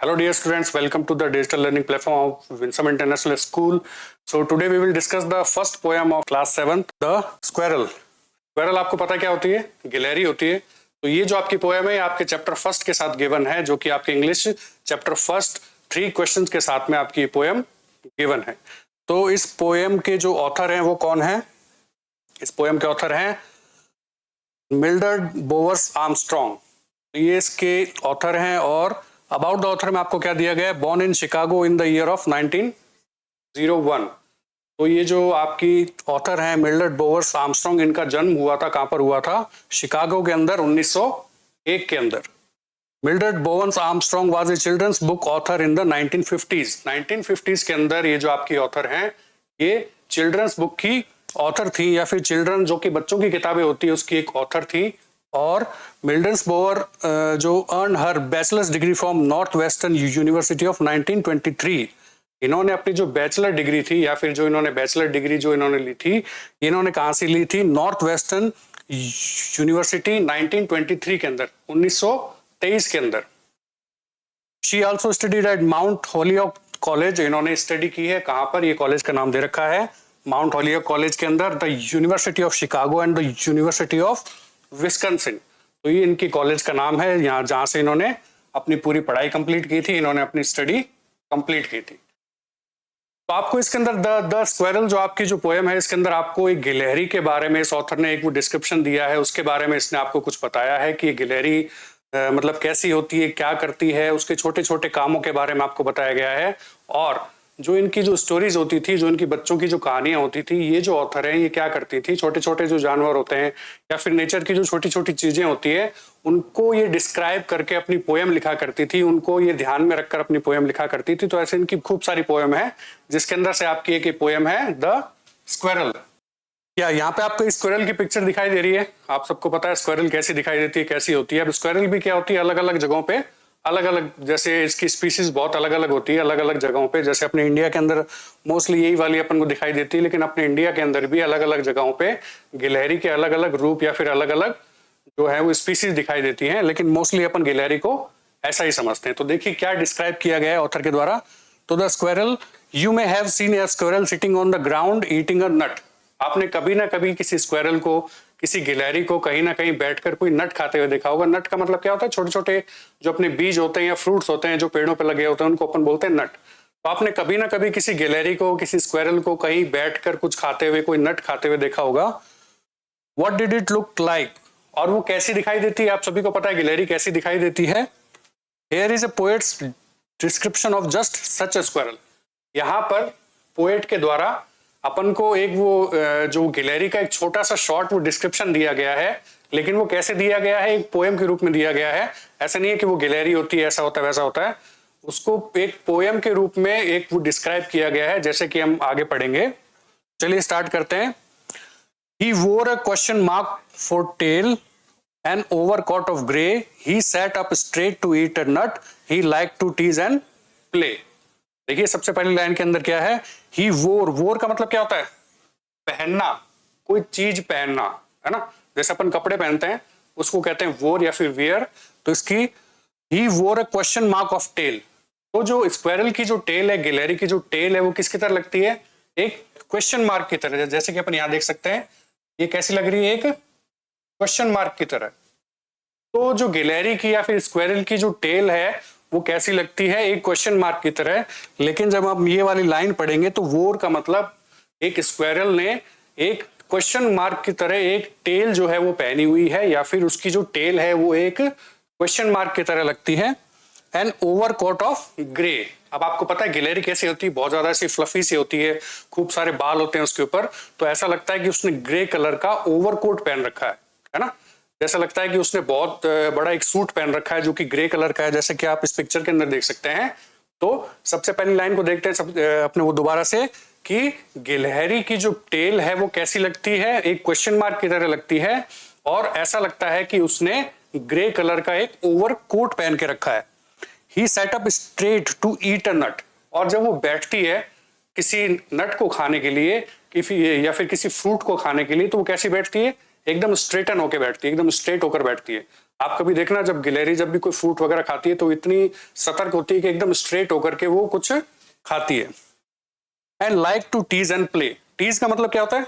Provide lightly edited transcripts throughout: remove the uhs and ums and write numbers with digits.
Hello dear students, welcome to the digital learning platform of Winsome International School. So today we will discuss the first poem of class 7th, The Squirrel. Squirrel आपको पता क्या होती है? गिलहरी होती है। तो ये जो आपकी पोएम है आपके चैप्टर फर्स्ट के साथ गिवन है, जो कि आपके इंग्लिश चैप्टर फर्स्ट 3 क्वेश्चंस के साथ में आपकी पोएम गिवन है। तो इस पोएम के जो ऑथर हैं वो कौन है? इस पोएम के ऑथर हैं मिल्ड्रेड बोवर्स आर्मस्ट्रॉन्ग। ये इसके ऑथर हैं। और अबाउट द ऑथर में आपको क्या दिया गया है? Born in Chicago in the year of 1901। तो ये जो आपकी ऑथर हैं मिल्ड्रेड बोवर्स आर्मस्ट्रॉन्ग, इनका जन्म हुआ था, कहां पर हुआ था? शिकागो के अंदर 1901 के अंदर। Mildred Bowers Armstrong was a children's book author in the 1950s। 1950s के अंदर ये जो आपकी ऑथर हैं ये चिल्ड्रंस बुक की ऑथर थी, या फिर चिल्ड्रन जो कि बच्चों की किताबें होती है उसकी एक ऑथर थी। और मिल्ड्रेड बोवर जो earn her bachelors degree from north western university of 1923। इन्होंने अपनी जो बैचलर डिग्री थी, या फिर जो इन्होंने बैचलर डिग्री जो इन्होंने ली थी, इन्होंने कहां से ली थी? नॉर्थ वेस्टर्न यूनिवर्सिटी 1923 के अंदर, 1923 के अंदर। She also studied at mount Hollioake college. इन्होंने स्टडी की है कहां पर? ये कॉलेज का नाम दे रखा है माउंट होलियोक कॉलेज के अंदर, the university of Chicago and the university of Wisconsin. तो ये इनकी कॉलेज का नाम है, यहाँ जहां से इन्होंने अपनी पूरी पढ़ाई कंप्लीट की थी, इन्होंने अपनी स्टडी कंप्लीट की थी। तो आपको इसके अंदर द स्क्वेरल जो आपकी जो पोएम है, इसके अंदर आपको एक गिलहरी के बारे में इस ऑथर ने एक वो डिस्क्रिप्शन दिया है, उसके बारे में इसने आपको कुछ बताया है कि ये गिलहरी मतलब कैसी होती है, क्या करती है, उसके छोटे छोटे कामों के बारे में आपको बताया गया है। और जो इनकी जो स्टोरीज होती थी, जो इनकी बच्चों की जो कहानियां होती थी, ये जो ऑथर है ये क्या करती थी? छोटे छोटे जो जानवर होते हैं या फिर नेचर की जो छोटी छोटी चीजें होती है, उनको ये डिस्क्राइब करके अपनी पोएम लिखा करती थी, उनको ये ध्यान में रखकर अपनी पोएम लिखा करती थी। तो ऐसे इनकी खूब सारी पोएम है, जिसके अंदर से आपकी एक पोएम है द स्क्वेरल। क्या यहाँ पे आपको स्क्वेरल की पिक्चर दिखाई दे रही है? आप सबको पता है स्क्वेरल कैसी दिखाई देती है, कैसी होती है। अब स्क्वेरल भी क्या होती है, अलग अलग जगहों पे अलग अलग, जैसे इसकी स्पीसीज बहुत अलग अलग होती है अलग अलग जगहों पे। जैसे अपने इंडिया के अंदर मोस्टली यही वाली अपन को दिखाई देती है, लेकिन अपने इंडिया के अंदर भी अलग अलग जगहों पे गिलहरी के अलग अलग रूप या फिर अलग अलग जो है वो स्पीसीज दिखाई देती हैं, लेकिन मोस्टली अपन गिलहरी को ऐसा ही समझते हैं। तो देखिए क्या डिस्क्राइब किया गया है ऑथर के द्वारा। तो the squirrel, you may have seen a squirrel sitting on the ground eating a nut. आपने कभी ना कभी किसी स्क्वेरल को, किसी गिलहरी को कहीं ना कहीं बैठकर कोई नट खाते हुए देखा होगा। नट का मतलब क्या होता है? छोटे छोटे जो अपने बीज होते हैं या फ्रूट्स होते हैं जो पेड़ों पे लगे होते हैं, उनको अपन बोलते हैं नट। तो आपने कभी ना कभी किसी गिलहरी को, किसी स्क्वेरल को कहीं बैठकर कुछ खाते हुए, कोई नट खाते हुए देखा होगा। What did it look like? और वो कैसी दिखाई देती है? आप सभी को पता है गिलहरी कैसी दिखाई देती है। Here is a poets description of just such A squirrel. यहाँ पर पोएट के द्वारा अपन को एक वो जो गिलहरी का एक छोटा सा शॉर्ट वो डिस्क्रिप्शन दिया गया है, लेकिन वो कैसे दिया गया है? एक पोएम के रूप में दिया गया है। ऐसा नहीं है कि वो गिलहरी होती है, ऐसा होता है वैसा होता है, उसको एक पोएम के रूप में एक वो डिस्क्राइब किया गया है, जैसे कि हम आगे पढ़ेंगे। चलिए स्टार्ट करते हैं। He wore a question mark for tail, an overcoat of grey. He sat up straight to eat a nut. He liked to tease and play. देखिए सबसे पहली लाइन के अंदर क्या है? ही वोर का मतलब क्या होता है? पहनना, कोई चीज पहनना, है ना। जैसे अपन कपड़े पहनते हैं उसको कहते हैं वोर या फिर वियर। तो इसकी ही wore a question mark of tail. तो जो स्क्वेरल की जो टेल है, गिलहरी की जो टेल है, वो किसकी तरह लगती है? एक क्वेश्चन मार्क की तरह। जैसे कि अपन यहाँ देख सकते हैं, ये कैसी लग रही है? एक क्वेश्चन मार्क की तरह। तो जो गिलहरी की या फिर स्क्वेरल की जो टेल है वो कैसी लगती है? एक क्वेश्चन मार्क की तरह। लेकिन जब आप ये वाली लाइन पढ़ेंगे तो वोर का मतलब एक स्क्वेरल ने एक क्वेश्चन मार्क की तरह एक टेल जो है वो पहनी हुई है, या फिर उसकी जो टेल है वो एक क्वेश्चन मार्क की तरह लगती है। An overcoat of grey. अब आपको पता है गिलहरी कैसी होती है? बहुत ज्यादा सी फ्लफी सी होती है, खूब सारे बाल होते हैं उसके ऊपर। तो ऐसा लगता है कि उसने ग्रे कलर का ओवरकोट पहन रखा है ना। जैसा लगता है कि उसने बहुत बड़ा एक सूट पहन रखा है जो कि ग्रे कलर का है, जैसे कि आप इस पिक्चर के अंदर देख सकते हैं। तो सबसे पहली लाइन को देखते हैं अपने वो दोबारा से, कि गिलहरी की जो टेल है वो कैसी लगती है? एक क्वेश्चन मार्क की तरह लगती है, और ऐसा लगता है कि उसने ग्रे कलर का एक ओवरकोट पहन के रखा है। He set up straight to eat a nut. और जब वो बैठती है किसी नट को खाने के लिए या फिर किसी फ्रूट को खाने के लिए, तो वो कैसी बैठती है? एकदम स्ट्रेटन होकर बैठती है, एकदम स्ट्रेट होकर बैठती है। आप कभी देखना जब गिलहरी जब भी कोई फ्रूट वगैरह खाती है तो इतनी सतर्क होती है कि एकदम स्ट्रेट होकर के वो कुछ खाती है। And like to tease and play. Tease का मतलब क्या होता है?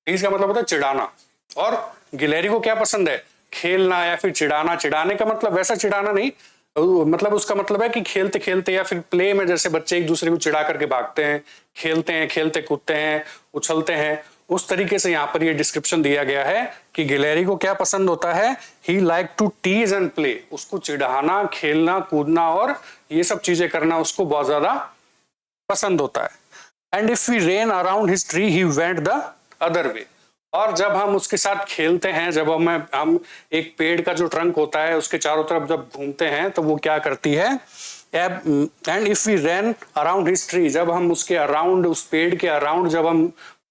टीज का मतलब होता है चिढ़ाना। और गिलहरी को क्या पसंद है? खेलना या फिर चिढ़ाना। चिढ़ाने का मतलब वैसा चिढ़ाना नहीं, मतलब उसका मतलब है कि खेलते खेलते या फिर प्ले में जैसे बच्चे एक दूसरे को चिढ़ा करके भागते हैं, खेलते कूदते हैं, उछलते हैं, उस तरीके से यहाँ पर ये डिस्क्रिप्शन दिया गया है कि गिलहरी को क्या पसंद होता है? He like to tease and play. उसको चिढ़ाना, खेलना, कूदना और ये सब चीजें करना उसको बहुत ज्यादा पसंद होता है। And if we ran around his tree he went the other way. और जब हम उसके साथ खेलते हैं, जब हम एक पेड़ का जो ट्रंक होता है उसके चारों तरफ जब घूमते हैं तो वो क्या करती है? And if we run around his tree, जब हम उसके अराउंड, उस पेड़ के अराउंड जब हम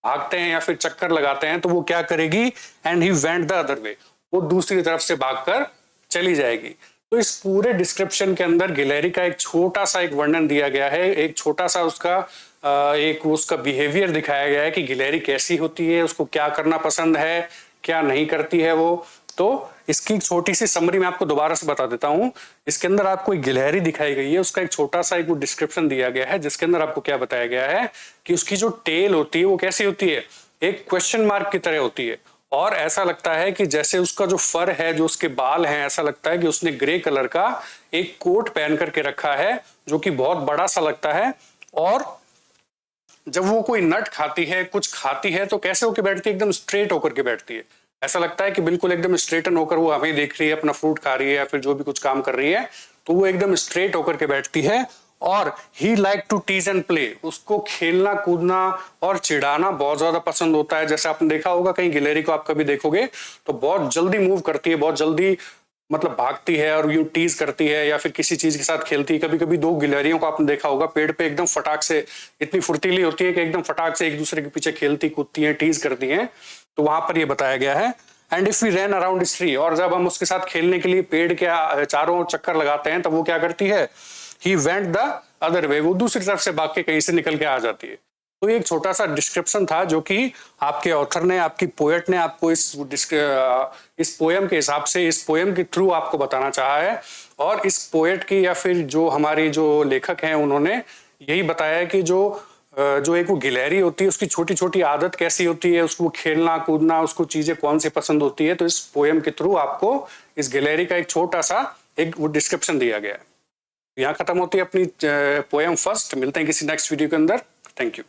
भागते हैं या फिर चक्कर लगाते हैं तो वो क्या करेगी? And he went the other वे, वो दूसरी तरफ से भागकर चली जाएगी। तो इस पूरे डिस्क्रिप्शन के अंदर गिलहरी का एक छोटा सा एक वर्णन दिया गया है, एक छोटा सा उसका एक उसका बिहेवियर दिखाया गया है कि गिलहरी कैसी होती है, उसको क्या करना पसंद है, क्या नहीं करती है वो। तो इसकी छोटी सी समरी मैं आपको दोबारा से बता देता हूं। इसके अंदर आपको एक गिलहरी दिखाई गई है, उसका एक छोटा सा एक डिस्क्रिप्शन दिया गया है जिसके अंदर आपको क्या बताया गया है कि उसकी जो टेल होती है वो कैसी होती है? एक क्वेश्चन मार्क की तरह होती है। और ऐसा लगता है कि जैसे उसका जो फर है, जो उसके बाल हैं, ऐसा लगता है कि उसने ग्रे कलर का एक कोट पहन करके रखा है जो कि बहुत बड़ा सा लगता है। और जब वो कोई नट खाती है, कुछ खाती है, तो कैसे होकर बैठती है? एकदम स्ट्रेट होकर के बैठती है। ऐसा लगता है कि बिल्कुल एकदम स्ट्रेटन होकर वो हमें देख रही है, अपना फ्रूट खा रही है या फिर जो भी कुछ काम कर रही है, तो वो एकदम स्ट्रेट होकर के बैठती है। और he like to tease and play, उसको खेलना, कूदना और चिढ़ाना बहुत ज्यादा पसंद होता है। जैसे आपने देखा होगा कहीं गिलहरी को आप कभी देखोगे तो बहुत जल्दी मूव करती है, बहुत जल्दी मतलब भागती है और यूं टीज करती है या फिर किसी चीज के साथ खेलती है। कभी कभी दो गिलहरियों को आपने देखा होगा पेड़ पे एकदम फटाक से, इतनी फुर्तीली होती है कि एकदम फटाक से एक दूसरे के पीछे खेलती कूदती हैं, टीज करती हैं। तो वहां पर ये बताया गया है। And if we run around tree, और जब हम उसके साथ खेलने के लिए पेड़ के चारों ओर चक्कर लगाते हैं तब वो क्या करती है? ही वेंट द अदर वे, वो दूसरी तरफ से भाग के कहीं से निकल के आ जाती है। तो एक छोटा सा डिस्क्रिप्शन था जो कि आपके ऑथर ने, आपकी पोएट ने आपको इस पोयम के हिसाब से, इस पोयम के थ्रू आपको बताना चाहा है। और इस पोएट की या फिर जो हमारी जो लेखक हैं उन्होंने यही बताया है कि जो एक वो गिलहरी होती है उसकी छोटी छोटी आदत कैसी होती है, उसको खेलना कूदना, उसको चीजें कौन सी पसंद होती है। तो इस पोयम के थ्रू आपको इस गिलहरी का एक छोटा सा एक वो डिस्क्रिप्शन दिया गया है। यहाँ खत्म होती है अपनी पोयम फर्स्ट। मिलते हैं किसी नेक्स्ट वीडियो के अंदर। Thank you.